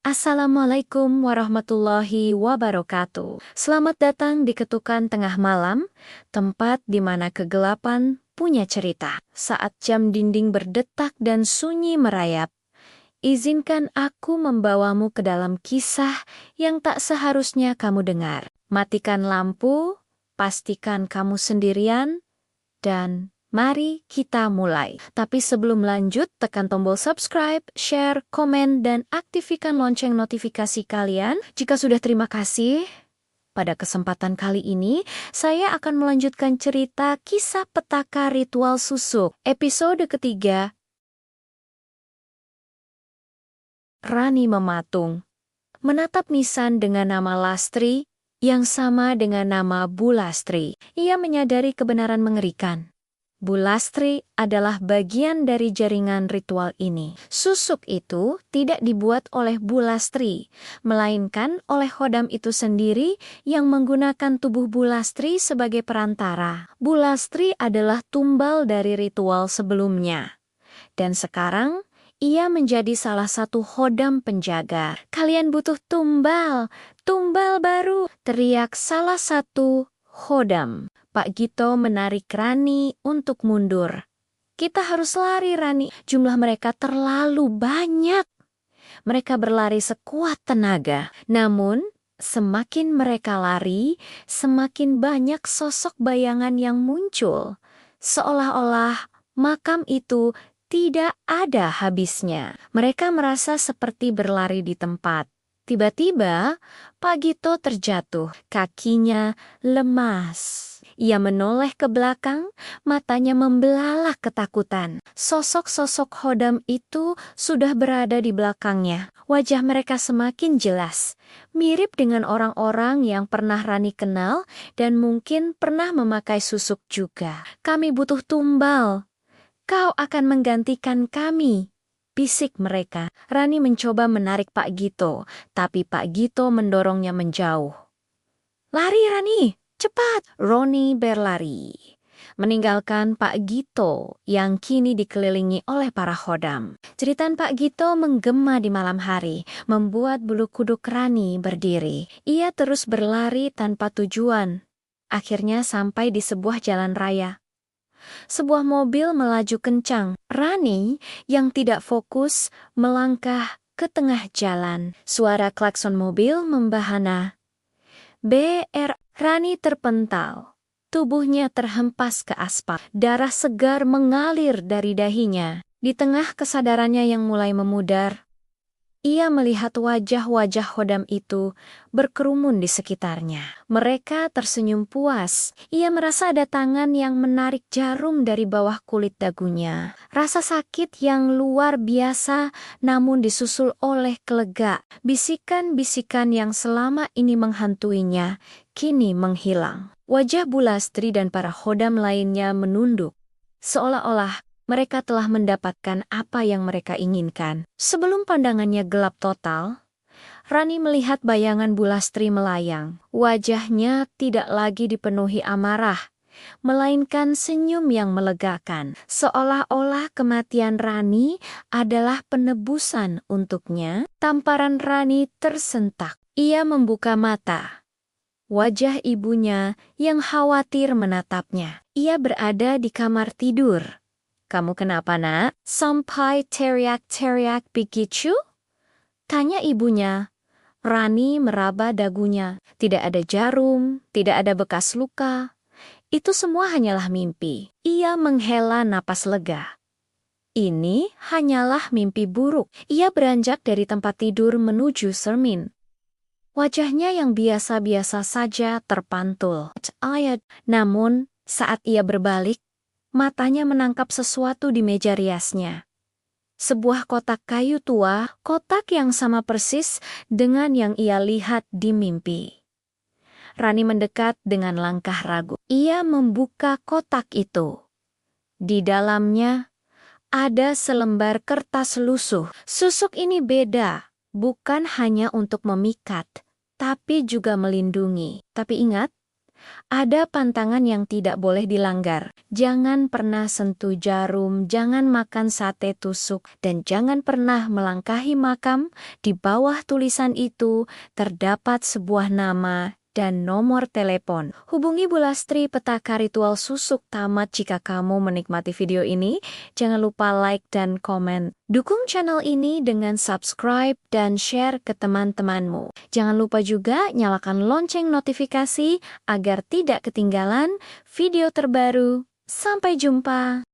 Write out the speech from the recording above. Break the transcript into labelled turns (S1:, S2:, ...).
S1: Assalamualaikum warahmatullahi wabarakatuh. Selamat datang di Ketukan Tengah Malam, tempat di mana kegelapan punya cerita. Saat jam dinding berdetak dan sunyi merayap, izinkan aku membawamu ke dalam kisah yang tak seharusnya kamu dengar. Matikan lampu, pastikan kamu sendirian, dan mari kita mulai. Tapi sebelum lanjut, tekan tombol subscribe, share, komen, dan aktifkan lonceng notifikasi kalian. Jika sudah, terima kasih. Pada kesempatan kali ini, saya akan melanjutkan cerita kisah petaka ritual susuk. Episode ketiga, Rani mematung. Menatap nisan dengan nama Lastri, yang sama dengan nama Bu Lastri, ia menyadari kebenaran mengerikan. Bu Lastri adalah bagian dari jaringan ritual ini. Susuk itu tidak dibuat oleh Bu Lastri, melainkan oleh Khodam itu sendiri yang menggunakan tubuh Bu Lastri sebagai perantara. Bu Lastri adalah tumbal dari ritual sebelumnya. Dan sekarang, ia menjadi salah satu Khodam penjaga. Kalian butuh tumbal baru, teriak salah satu Khodam. Pak Gito menarik Rani untuk mundur. Kita harus lari, Rani. Jumlah mereka terlalu banyak. Mereka berlari sekuat tenaga. Namun, semakin mereka lari, semakin banyak sosok bayangan yang muncul. Seolah-olah makam itu tidak ada habisnya. Mereka merasa seperti berlari di tempat. Tiba-tiba, Pak Gito terjatuh. Kakinya lemas. Ia menoleh ke belakang, matanya membelalak ketakutan. Sosok-sosok Khodam itu sudah berada di belakangnya. Wajah mereka semakin jelas, mirip dengan orang-orang yang pernah Rani kenal dan mungkin pernah memakai susuk juga. Kami butuh tumbal. Kau akan menggantikan kami, bisik mereka. Rani mencoba menarik Pak Gito, tapi Pak Gito mendorongnya menjauh. Lari, Rani! Cepat! Roni berlari, meninggalkan Pak Gito yang kini dikelilingi oleh para Khodam. Jeritan Pak Gito menggema di malam hari, membuat bulu kuduk Rani berdiri. Ia terus berlari tanpa tujuan. Akhirnya sampai di sebuah jalan raya. Sebuah mobil melaju kencang. Rani yang tidak fokus melangkah ke tengah jalan. Suara klakson mobil membahana. BR. Rani terpental. Tubuhnya terhempas ke aspal. Darah segar mengalir dari dahinya. Di tengah kesadarannya yang mulai memudar, ia melihat wajah-wajah Khodam itu berkerumun di sekitarnya. Mereka tersenyum puas. Ia merasa ada tangan yang menarik jarum dari bawah kulit dagunya. Rasa sakit yang luar biasa namun disusul oleh kelega. Bisikan-bisikan yang selama ini menghantuinya kini menghilang. Wajah Bu Lastri dan para Khodam lainnya menunduk, seolah-olah mereka telah mendapatkan apa yang mereka inginkan. Sebelum pandangannya gelap total, Rani melihat bayangan Bu Lastri melayang. Wajahnya tidak lagi dipenuhi amarah, melainkan senyum yang melegakan. Seolah-olah kematian Rani adalah penebusan untuknya. Tamparan Rani tersentak. Ia membuka mata. Wajah ibunya yang khawatir menatapnya. Ia berada di kamar tidur. Kamu kenapa, nak? Sampai teriak-teriak begitu? Tanya ibunya. Rani meraba dagunya. Tidak ada jarum, tidak ada bekas luka. Itu semua hanyalah mimpi. Ia menghela napas lega. Ini hanyalah mimpi buruk. Ia beranjak dari tempat tidur menuju cermin. Wajahnya yang biasa-biasa saja terpantul. Namun, saat ia berbalik, matanya menangkap sesuatu di meja riasnya. Sebuah kotak kayu tua, kotak yang sama persis dengan yang ia lihat di mimpi. Rani mendekat dengan langkah ragu. Ia membuka kotak itu. Di dalamnya ada selembar kertas lusuh. Susuk ini beda. Bukan hanya untuk memikat, tapi juga melindungi. Tapi ingat, Ada pantangan yang tidak boleh dilanggar. Jangan pernah sentuh jarum, jangan makan sate tusuk, dan jangan pernah melangkahi makam. Di bawah tulisan itu terdapat sebuah nama dan nomor telepon. Hubungi Bu Lastri, petaka ritual susuk tamat. Jika kamu menikmati video ini, jangan lupa like dan komen. Dukung channel ini dengan subscribe dan share ke teman-temanmu. Jangan lupa juga nyalakan lonceng notifikasi agar tidak ketinggalan video terbaru. Sampai jumpa.